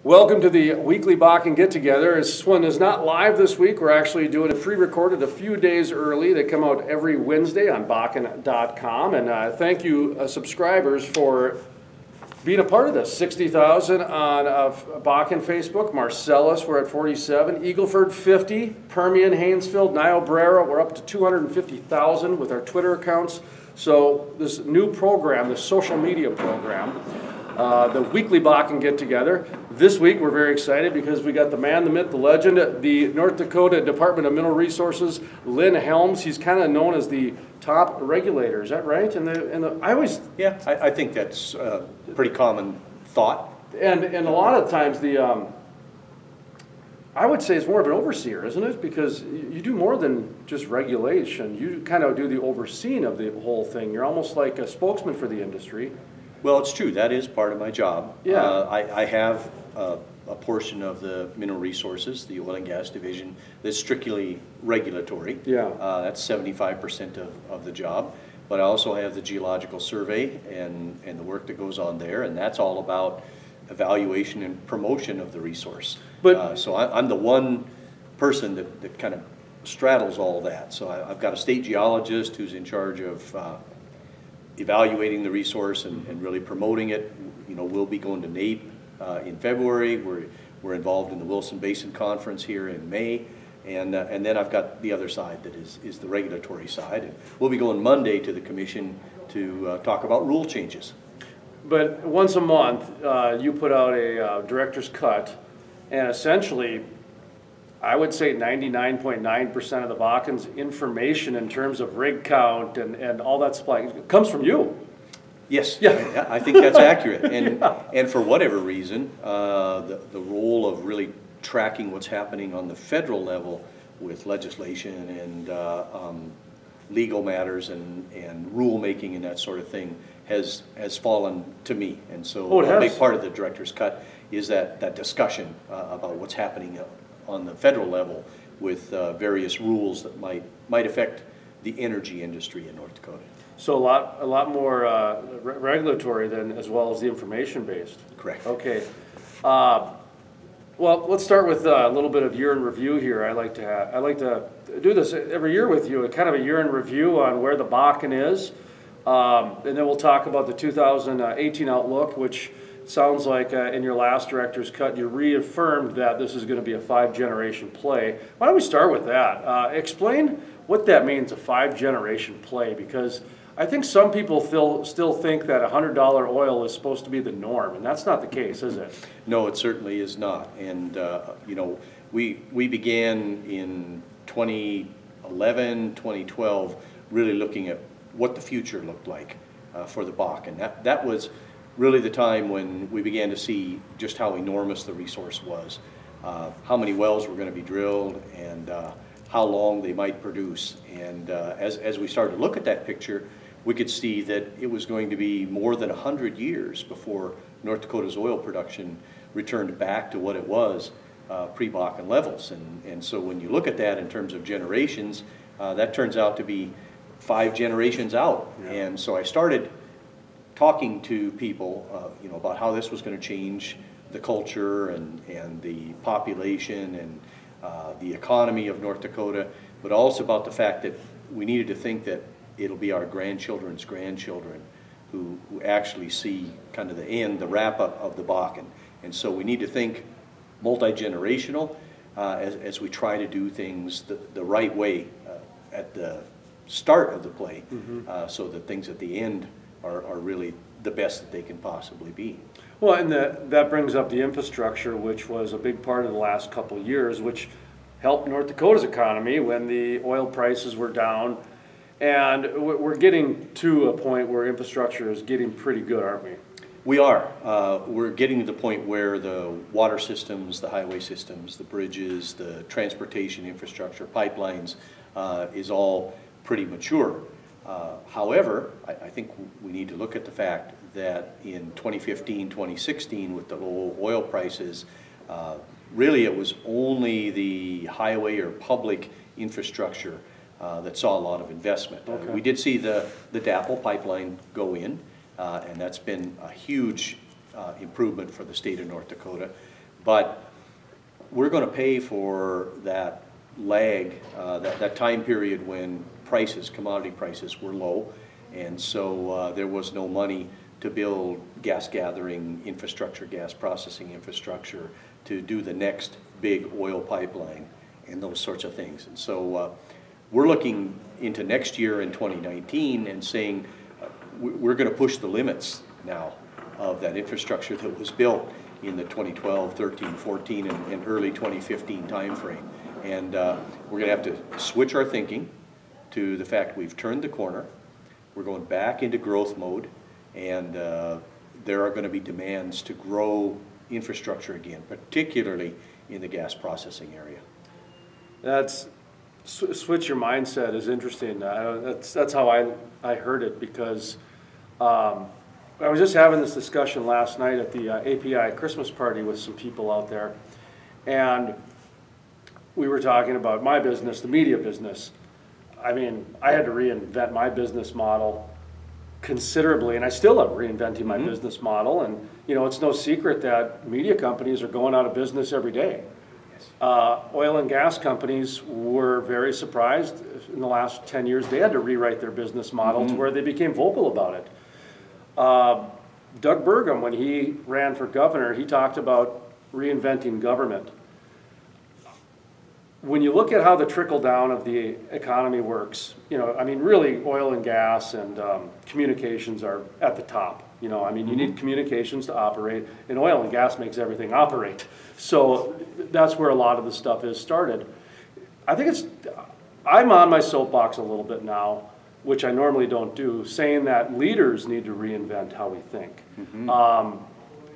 Welcome to the weekly Bakken get-together. This one is not live this week. We're actually doing it pre-recorded a few days early. They come out every Wednesday on Bakken.com. And thank you, subscribers, for being a part of this. 60,000 on Bakken Facebook. Marcellus, we're at 47. Eagleford, 50. Permian, Haynesville, Niobrara, we're up to 250,000 with our Twitter accounts. So this new program, this social media program, the weekly Bakken get-together. This week we're very excited because we got the man, the myth, the legend, the North Dakota Department of Mineral Resources, Lynn Helms. He's kind of known as the top regulator. Is that right? I think that's a pretty common thought. And a lot of times I would say it's more of an overseer, isn't it? Because you do more than just regulation. You kind of do the overseeing of the whole thing. You're almost like a spokesman for the industry. Well, it's true. That is part of my job. Yeah. I have a portion of the mineral resources, the oil and gas division, that's strictly regulatory. Yeah. That's 75% of the job. But I also have the geological survey and the work that goes on there, and that's all about evaluation and promotion of the resource. But so I'm the one person that kind of straddles all that. So I've got a state geologist who's in charge of evaluating the resource and really promoting it. You know, we'll be going to NAPE in February. We're involved in the Wilson Basin Conference here in May, and then I've got the other side that is the regulatory side. And we'll be going Monday to the Commission to talk about rule changes. But once a month, you put out a director's cut, and essentially, I would say 99.9% of the Bakken's information in terms of rig count and all that supply comes from you. Yes, yeah. I think that's accurate. And, yeah. And for whatever reason, the role of really tracking what's happening on the federal level with legislation and legal matters and rulemaking and that sort of thing has fallen to me. And so a big part of the director's cut is that discussion about what's happening on the federal level with various rules that might affect the energy industry in North Dakota. So a lot more regulatory than as well as the information based. Correct. Okay. Well, let's start with a little bit of year in review here. I like to do this every year with you, kind of a year in review on where the Bakken is, and then we'll talk about the 2018 outlook, which sounds like in your last director's cut, you reaffirmed that this is going to be a 5-generation play. Why don't we start with that? Explain what that means, a 5-generation play, because I think some people still think that $100 oil is supposed to be the norm, and that's not the case, is it? No, it certainly is not. And you know, we began in 2011, 2012, really looking at what the future looked like for the Bakken. That was really the time when we began to see just how enormous the resource was, how many wells were going to be drilled, and how long they might produce. And as we started to look at that picture, we could see that it was going to be more than 100 years before North Dakota's oil production returned back to what it was pre-Bakken levels. And so when you look at that in terms of generations, that turns out to be 5 generations out. Yeah. And so I started talking to people, you know, about how this was going to change the culture and the population and the economy of North Dakota, but also about the fact that we needed to think that it'll be our grandchildren's grandchildren who actually see kind of the end, the wrap-up of the Bakken. And so we need to think multi-generational as we try to do things the right way at the start of the play, so that things at the end are really the best that they can possibly be. Well, and that brings up the infrastructure, which was a big part of the last couple of years, which helped North Dakota's economy when the oil prices were down. And we're getting to a point where infrastructure is getting pretty good, aren't we? We are. We're getting to the point where the water systems, the highway systems, the bridges, the transportation infrastructure, pipelines is all pretty mature. However, I think we need to look at the fact that in 2015, 2016, with the low oil prices, really it was only the highway or public infrastructure that saw a lot of investment. Okay. We did see the DAPL pipeline go in, and that's been a huge improvement for the state of North Dakota. But we're going to pay for that lag, that time period when commodity prices were low, and so there was no money to build gas gathering infrastructure, gas processing infrastructure, to do the next big oil pipeline and those sorts of things. And so we're looking into next year in 2019 and saying we're going to push the limits now of that infrastructure that was built in the 2012, 13, 14, and early 2015 timeframe. And we're going to have to switch our thinking to the fact we've turned the corner. We're going back into growth mode, and there are going to be demands to grow infrastructure again, particularly in the gas processing area. Switch your mindset is interesting. That's how I heard it, because I was just having this discussion last night at the API Christmas party with some people out there, and we were talking about my business, the media business. I mean, I had to reinvent my business model considerably, and I still am reinventing my business model. And you know, it's no secret that media companies are going out of business every day. Oil and gas companies were very surprised in the last 10 years. They had to rewrite their business model to where they became vocal about it. Doug Burgum, when he ran for governor, he talked about reinventing government. When you look at how the trickle down of the economy works, you know, I mean, really oil and gas and communications are at the top. You know, I mean, you need communications to operate, and oil and gas makes everything operate. So that's where a lot of the stuff is started. I think I'm on my soapbox a little bit now, which I normally don't do, saying that leaders need to reinvent how we think.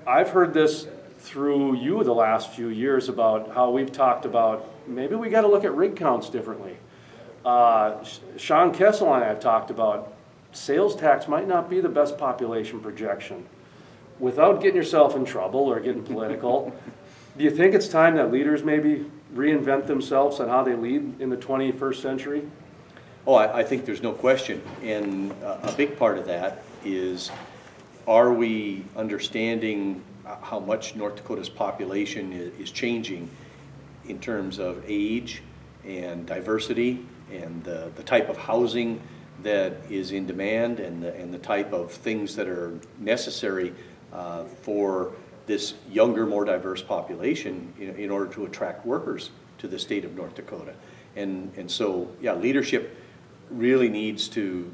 I've heard this through you the last few years about how we've talked about maybe we got to look at rig counts differently. Sean Kessel and I have talked about sales tax might not be the best population projection. Without getting yourself in trouble or getting political, do you think it's time that leaders maybe reinvent themselves on how they lead in the 21st century? Oh, I think there's no question. And a big part of that is, are we understanding how much North Dakota's population is changing in terms of age and diversity and the type of housing that is in demand and the type of things that are necessary for this younger, more diverse population in order to attract workers to the state of North Dakota. And so, yeah, leadership really needs to,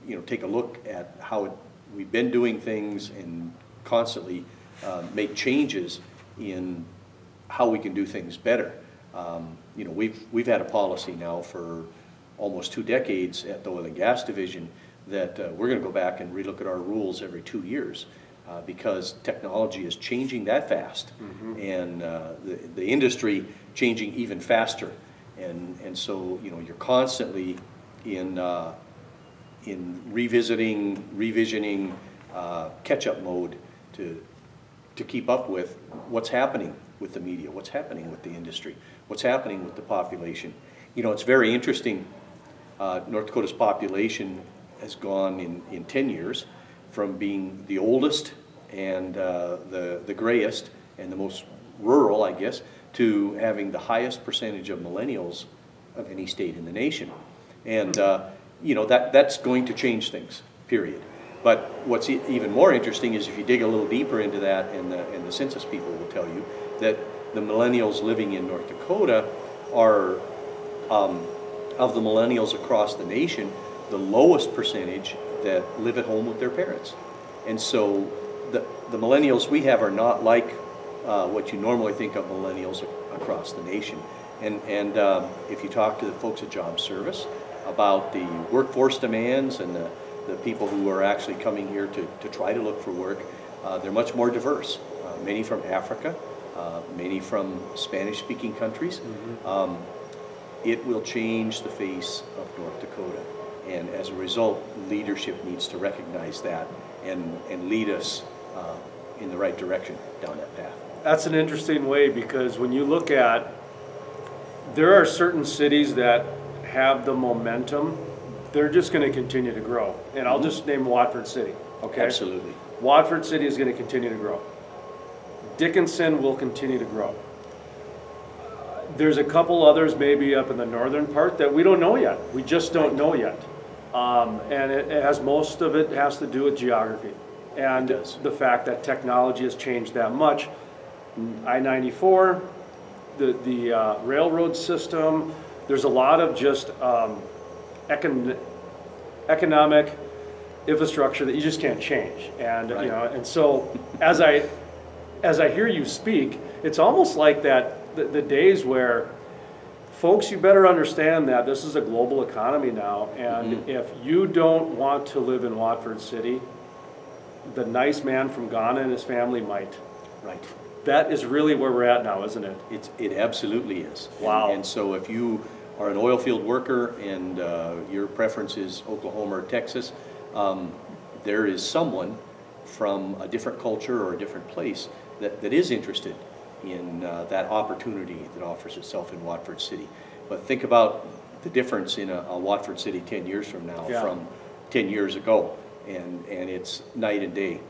you know, take a look at how we've been doing things and constantly make changes in how we can do things better. You know, we've had a policy now for almost 2 decades at the Oil and Gas Division that we're going to go back and relook at our rules every 2 years because technology is changing that fast, and the industry changing even faster. And so, you know, you're constantly in revisioning, catch-up mode to keep up with what's happening with the media, what's happening with the industry, what's happening with the population. You know, it's very interesting. North Dakota's population has gone in 10 years from being the oldest and the grayest and the most rural, I guess, to having the highest percentage of millennials of any state in the nation. And you know, that's going to change things, period. But what's even more interesting is if you dig a little deeper into that, and the census people will tell you that the millennials living in North Dakota are, of the millennials across the nation, the lowest percentage that live at home with their parents. And so the millennials we have are not like what you normally think of millennials across the nation. And if you talk to the folks at Job Service about the workforce demands and the people who are actually coming here to try to look for work, they're much more diverse. Many from Africa, many from Spanish-speaking countries. It will change the face of North Dakota. And as a result, leadership needs to recognize that and lead us in the right direction down that path. That's an interesting way, because when you look at, there are certain cities that have the momentum, they're just going to continue to grow. And I'll just name Watford City, okay? Absolutely. Watford City is going to continue to grow. Dickinson will continue to grow. There's a couple others maybe up in the northern part that we don't know yet. We just don't know yet. And it has, most of it has to do with geography and the fact that technology has changed that much. I-94, the railroad system, there's a lot of just economic infrastructure that you just can't change. And you know, and so as I hear you speak, it's almost like that the days where, folks, you better understand that this is a global economy now, and if you don't want to live in Watford City, the nice man from Ghana and his family might. Right. That is really where we're at now, isn't it? It absolutely is. Wow. And so if you are an oil field worker and your preference is Oklahoma or Texas, there is someone from a different culture or a different place that is interested in that opportunity that offers itself in Watford City. But think about the difference in a Watford City 10 years from now from 10 years ago, and it's night and day.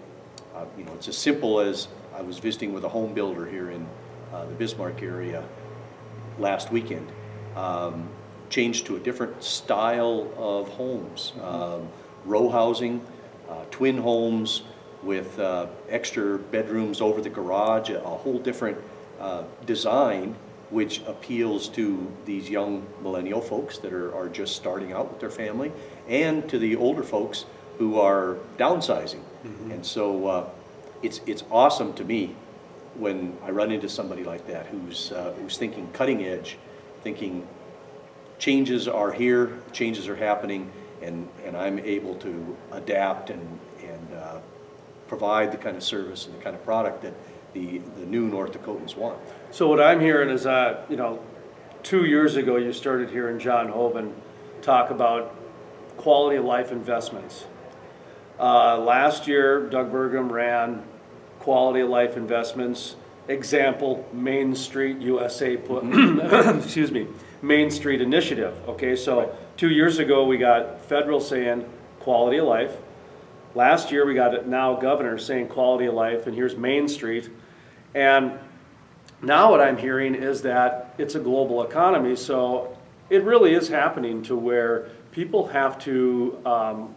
You know, it's as simple as I was visiting with a home builder here in the Bismarck area last weekend. Changed to a different style of homes, row housing, twin homes, with extra bedrooms over the garage, a whole different design which appeals to these young millennial folks that are just starting out with their family, and to the older folks who are downsizing. And so it's awesome to me when I run into somebody like that who's thinking cutting edge, thinking changes are here, changes are happening, and I'm able to adapt and provide the kind of service and the kind of product that the new North Dakotans want. So what I'm hearing is that, you know, 2 years ago you started hearing John Hoban talk about quality of life investments. Last year, Doug Burgum ran quality of life investments. Example, Main Street USA put, excuse me, Main Street Initiative. Okay, so 2 years ago we got federal saying quality of life. Last year we got it now governor saying quality of life, and here's Main Street. And now what I'm hearing is that it's a global economy, so it really is happening to where people have to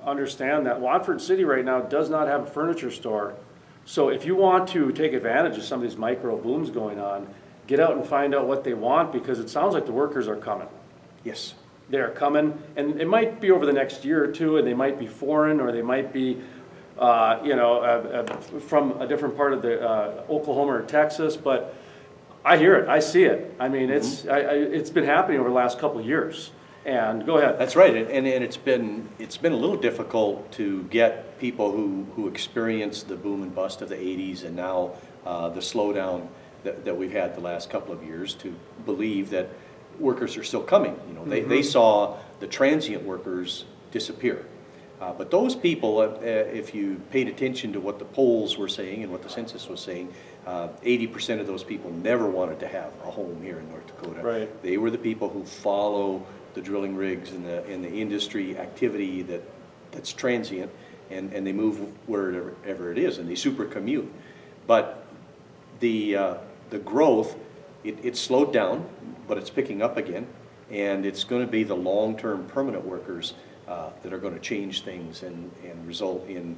understand that Watford City right now does not have a furniture store. So if you want to take advantage of some of these micro booms going on, get out and find out what they want, because it sounds like the workers are coming. Yes. They're coming, and it might be over the next year or two, and they might be foreign, or they might be, you know, from a different part of the Oklahoma or Texas. But I hear it, I see it. I mean, it's been happening over the last couple of years. And go ahead. That's right, and it's been a little difficult to get people who experienced the boom and bust of the '80s and now the slowdown that we've had the last couple of years to believe that workers are still coming. You know, they saw the transient workers disappear. But those people, if you paid attention to what the polls were saying and what the census was saying, 80% of those people never wanted to have a home here in North Dakota. Right. They were the people who follow the drilling rigs and the industry activity that's transient, and they move wherever it is, and they super commute. But the growth, it slowed down, but it's picking up again, and it's going to be the long-term permanent workers that are going to change things and result in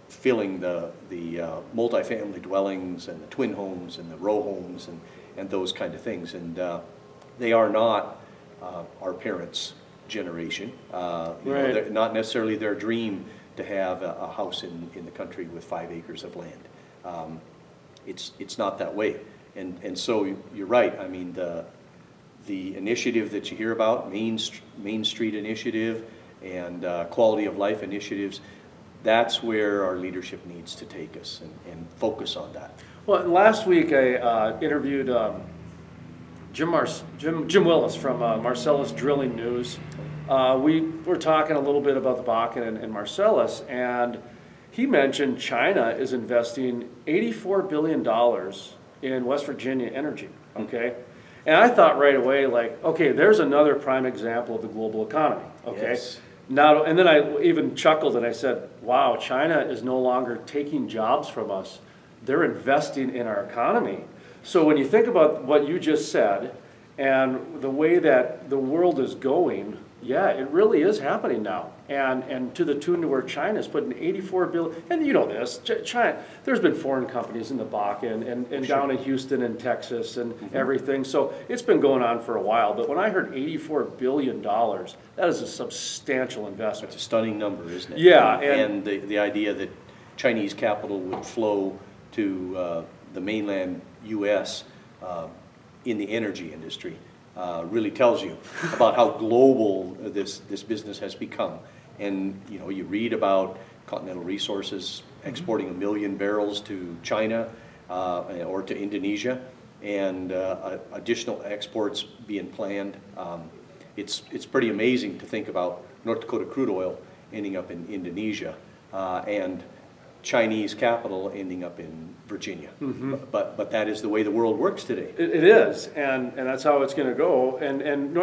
filling the multifamily dwellings and the twin homes and the row homes and those kind of things. And they are not our parents' generation. You know, not necessarily their dream to have a house in the country with 5 acres of land. It's not that way. And so you're right. I mean, the initiative that you hear about, Main Street Initiative and quality of life initiatives, that's where our leadership needs to take us and focus on that. Well, last week I interviewed Jim Willis from Marcellus Drilling News. We were talking a little bit about the Bakken and Marcellus, and he mentioned China is investing $84 billion in West Virginia energy, okay? And I thought right away, like, okay, there's another prime example of the global economy, okay? Yes. Now, and then I even chuckled and I said, wow, China is no longer taking jobs from us. they're investing in our economy. So when you think about what you just said and the way that the world is going, yeah, it really is happening now. And to the tune to where China's putting 84 billion, and you know this, China, there's been foreign companies in the Bakken and down in Houston and Texas and everything. So it's been going on for a while. But when I heard $84 billion, that is a substantial investment. It's a stunning number, isn't it? Yeah. And the idea that Chinese capital would flow to the mainland U.S. In the energy industry really tells you about how global this business has become. And you know, you read about Continental Resources exporting 1 million barrels to China or to Indonesia, and additional exports being planned. It's pretty amazing to think about North Dakota crude oil ending up in Indonesia and Chinese capital ending up in Virginia. But that is the way the world works today. It is, and that's how it's going to go. And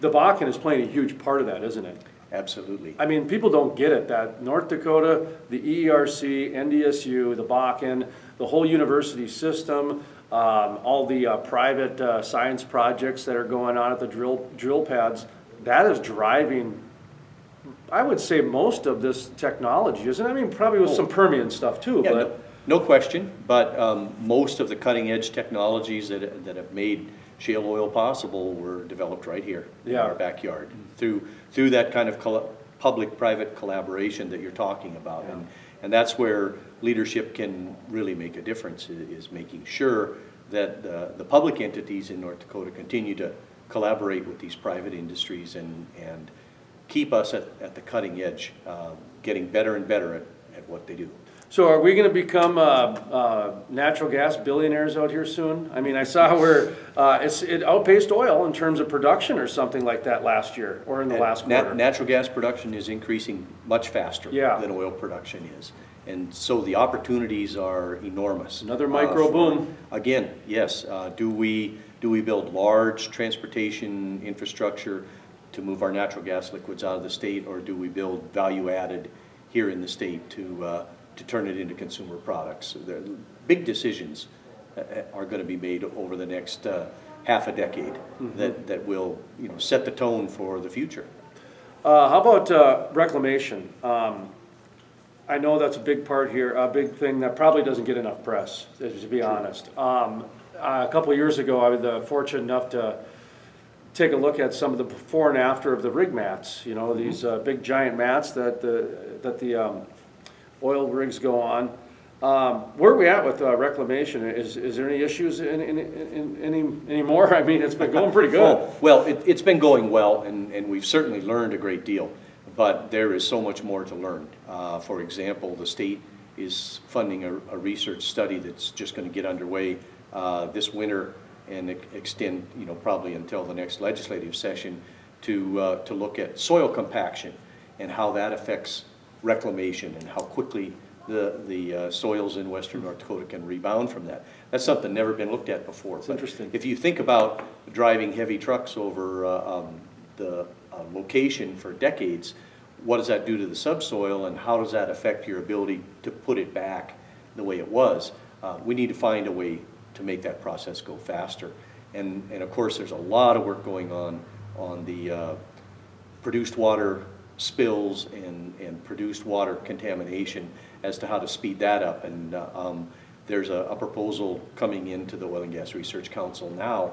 the Bakken is playing a huge part of that, isn't it? Absolutely. I mean, people don't get it, that North Dakota, the ERC, NDSU, the Bakken, the whole university system, all the private science projects that are going on at the drill pads, that is driving, I would say, most of this technology, isn't it? I mean, probably with some Permian stuff too. Yeah, but no question, but most of the cutting edge technologies that have made shale oil possible were developed right here in our backyard through that kind of public-private collaboration that you're talking about. And that's where leadership can really make a difference, is making sure that the public entities in North Dakota continue to collaborate with these private industries and keep us at the cutting edge, getting better and better at what they do. So are we going to become natural gas billionaires out here soon? I mean, I saw where it outpaced oil in terms of production or something like that last year or in the last quarter. Natural gas production is increasing much faster than oil production is. And so the opportunities are enormous. Another micro boom. Again, yes. Do we build large transportation infrastructure to move our natural gas liquids out of the state, or do we build value added here in the state to turn it into consumer products? Big decisions are going to be made over the next half a decade that will set the tone for the future. How about reclamation? I know that's a big part here, a big thing that probably doesn't get enough press, to be honest. A couple of years ago, I was fortunate enough to take a look at some of the before and after of the rig mats. You know, these big giant mats that the oil rigs go on. Where are we at with reclamation? Is there any issues anymore? I mean, it's been going pretty good. Well, it's been going well, and we've certainly learned a great deal, but there is so much more to learn. For example, the state is funding a research study that's just going to get underway this winter and extend, probably until the next legislative session to look at soil compaction and how that affects reclamation and how quickly the soils in western North Dakota can rebound from that. That's something never been looked at before. It's interesting. If you think about driving heavy trucks over the location for decades, what does that do to the subsoil, and how does that affect your ability to put it back the way it was? We need to find a way to make that process go faster. And of course, there's a lot of work going on the produced water spills and produced water contamination as to how to speed that up. And there's a proposal coming into the Oil and Gas Research Council now.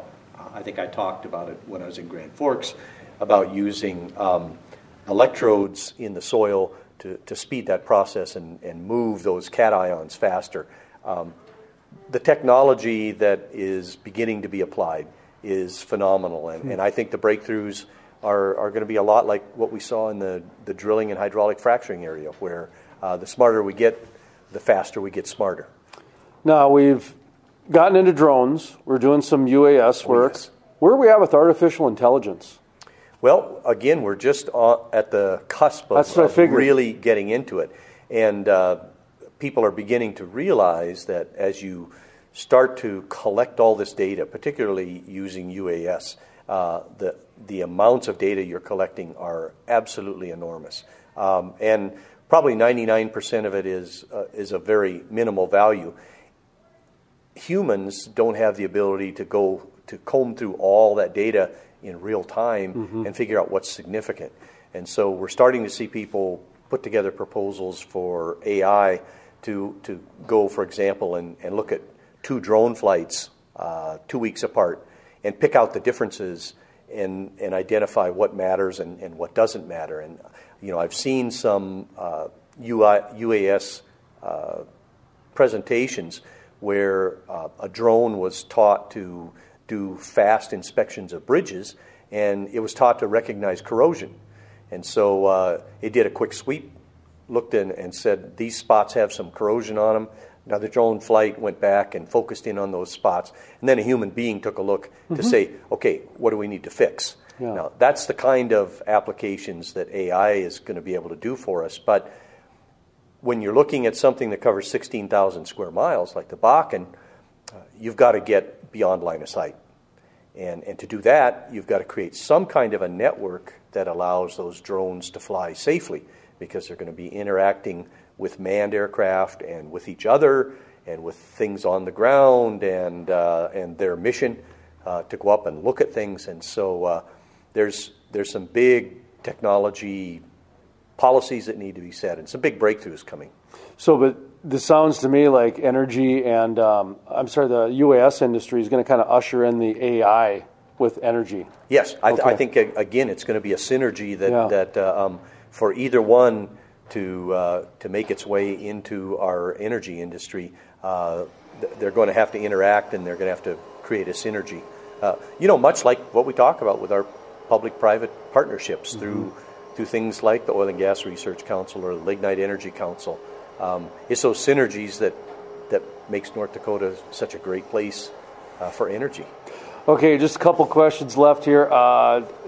I think I talked about it when I was in Grand Forks, about using electrodes in the soil to speed that process and move those cations faster. The technology that is beginning to be applied is phenomenal, and I think the breakthroughs are going to be a lot like what we saw in the drilling and hydraulic fracturing area, where the smarter we get, the faster we get smarter. Now, we've gotten into drones. We're doing some UAS work. Yes. Where are we at with artificial intelligence? Well, again, we're just at the cusp of really getting into it. And people are beginning to realize that as you start to collect all this data, particularly using UAS, the amounts of data you're collecting are absolutely enormous. And probably 99% of it is a very minimal value. humans don't have the ability to go to comb through all that data in real time and figure out what's significant. And so we're starting to see people put together proposals for AI to go, for example, and look at 2 drone flights 2 weeks apart and pick out the differences and identify what matters and what doesn't matter. And I've seen some UAS presentations where a drone was taught to do fast inspections of bridges, and it was taught to recognize corrosion. And so it did a quick sweep, looked in and said, these spots have some corrosion on them. Now the drone flight went back and focused in on those spots, and then a human being took a look to say, okay, what do we need to fix? Yeah. Now that's the kind of applications that AI is going to be able to do for us. But when you're looking at something that covers 16,000 square miles like the Bakken, you've got to get beyond line of sight. And to do that, you've got to create some kind of a network that allows those drones to fly safely, because they're going to be interacting with manned aircraft and with each other and with things on the ground and their mission to go up and look at things. And so there's some big technology policies that need to be set, and some big breakthroughs coming. So, but this sounds to me like energy and, the UAS industry is going to kind of usher in the AI with energy. Yes, I think, again, it's going to be a synergy that for either one to make its way into our energy industry, they're going to have to interact, and they're going to have to create a synergy. Much like what we talk about with our public-private partnerships through things like the Oil and Gas Research Council or the Lignite Energy Council. It's those synergies that makes North Dakota such a great place for energy. Okay, just a couple questions left here.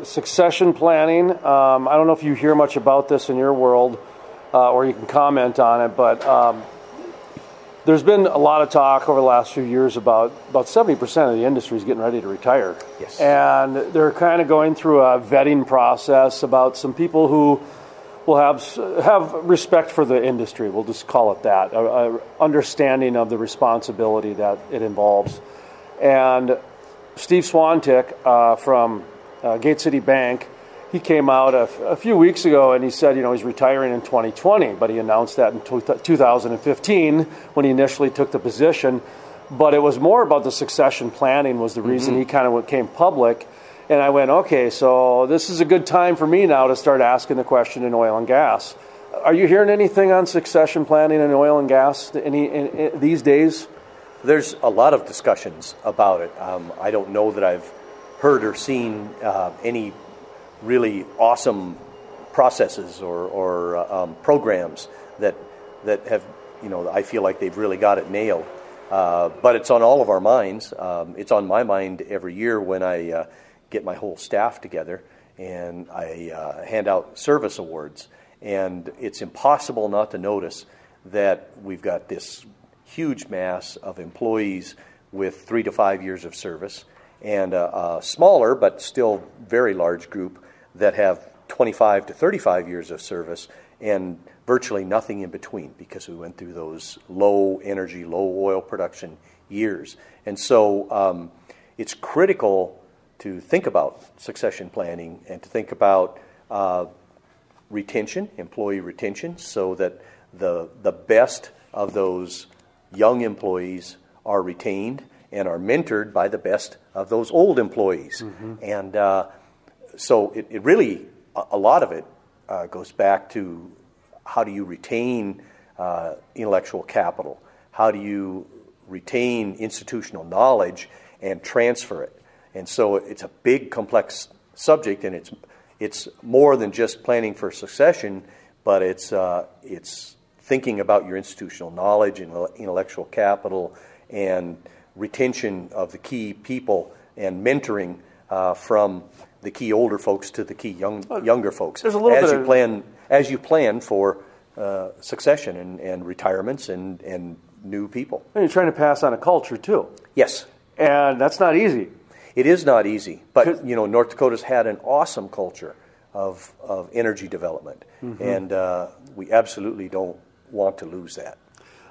Succession planning. I don't know if you hear much about this in your world, or you can comment on it, but there's been a lot of talk over the last few years about 70% of the industry is getting ready to retire. Yes. And they're kind of going through a vetting process about some people who will have respect for the industry. We'll just call it that, a understanding of the responsibility that it involves. And Steve Swantick from Gate City Bank, he came out a few weeks ago and he said, he's retiring in 2020, but he announced that in 2015 when he initially took the position. But it was more about the succession planning was the reason he kind of came public. And I went, okay, so this is a good time for me now to start asking the question in oil and gas. Are you hearing anything on succession planning in oil and gas these days? There's a lot of discussions about it. I don't know that I've heard or seen any really awesome processes or programs that have, I feel like they've really got it nailed. But it's on all of our minds. It's on my mind every year when I get my whole staff together and I hand out service awards. And it's impossible not to notice that we've got this huge mass of employees with 3 to 5 years of service, and a smaller but still very large group that have 25 to 35 years of service and virtually nothing in between, because we went through those low energy, low oil production years. And so it's critical to think about succession planning and to think about retention, employee retention, so that the best of those young employees are retained and are mentored by the best of those old employees. And so it really, a lot of it goes back to how do you retain intellectual capital? How do you retain institutional knowledge and transfer it? And so it's a big, complex subject, and it's more than just planning for succession, but it's thinking about your institutional knowledge and intellectual capital and retention of the key people and mentoring from the key older folks to the key younger folks. There's a little as you plan for succession and retirements and new people. And you're trying to pass on a culture too. Yes. And that's not easy. It is not easy, but North Dakota's had an awesome culture of energy development, and we absolutely don't want to lose that.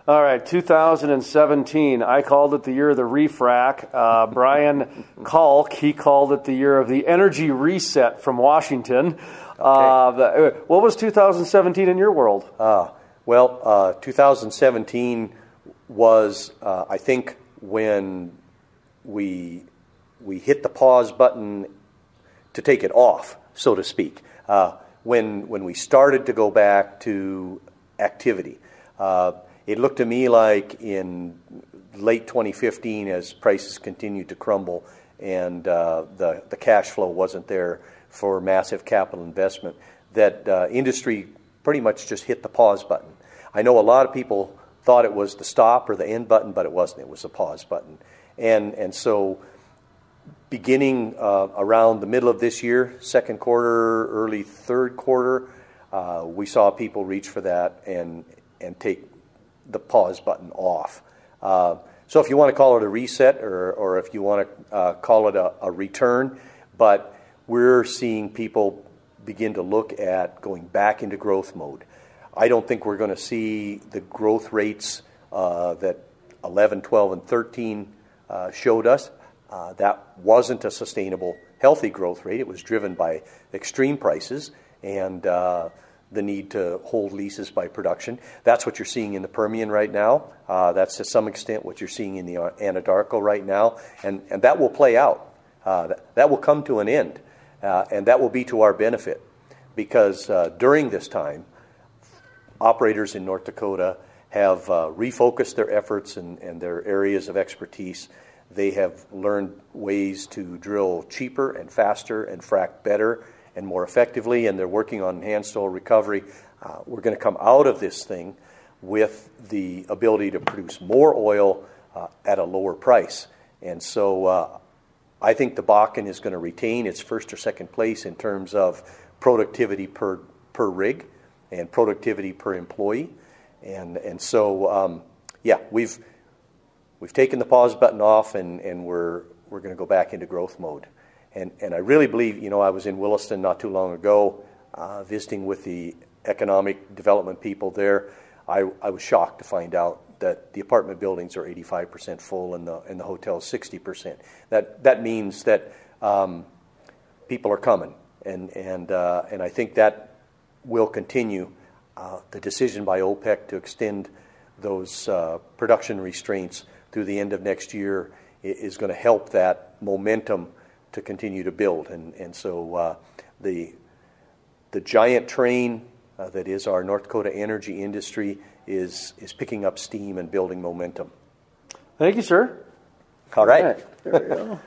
All right, 2017. I called it the year of the refrac. Brian Kalk, he called it the year of the energy reset from Washington. Okay. What was 2017 in your world? 2017 was, I think, when we hit the pause button to take it off, so to speak. When we started to go back to activity. It looked to me like in late 2015, as prices continued to crumble and the cash flow wasn't there for massive capital investment, that industry pretty much just hit the pause button. I know a lot of people thought it was the stop or the end button, but it wasn't. It was the pause button. And so beginning around the middle of this year, second quarter, early third quarter, we saw people reach for that and take the pause button off. So if you want to call it a reset or if you want to call it a return, but we're seeing people begin to look at going back into growth mode. I don't think we're going to see the growth rates that 11, 12, and 13 showed us. That wasn't a sustainable, healthy growth rate. It was driven by extreme prices and the need to hold leases by production. That's what you're seeing in the Permian right now. That's to some extent what you're seeing in the Anadarko right now. And that will play out. That will come to an end. And that will be to our benefit. Because during this time, operators in North Dakota have refocused their efforts and their areas of expertise. They have learned ways to drill cheaper and faster and frack better and more effectively, and they're working on enhanced oil recovery. We're going to come out of this thing with the ability to produce more oil at a lower price. And so I think the Bakken is going to retain its first or second place in terms of productivity per rig and productivity per employee. And so, we've taken the pause button off and we're going to go back into growth mode. And I really believe, I was in Williston not too long ago visiting with the economic development people there. I was shocked to find out that the apartment buildings are 85% full and the hotel's 60%. That means that people are coming, and I think that will continue. The decision by OPEC to extend those production restraints through the end of next year is going to help that momentum to continue to build. And so the giant train that is our North Dakota energy industry is picking up steam and building momentum. Thank you, sir. All right. There we go.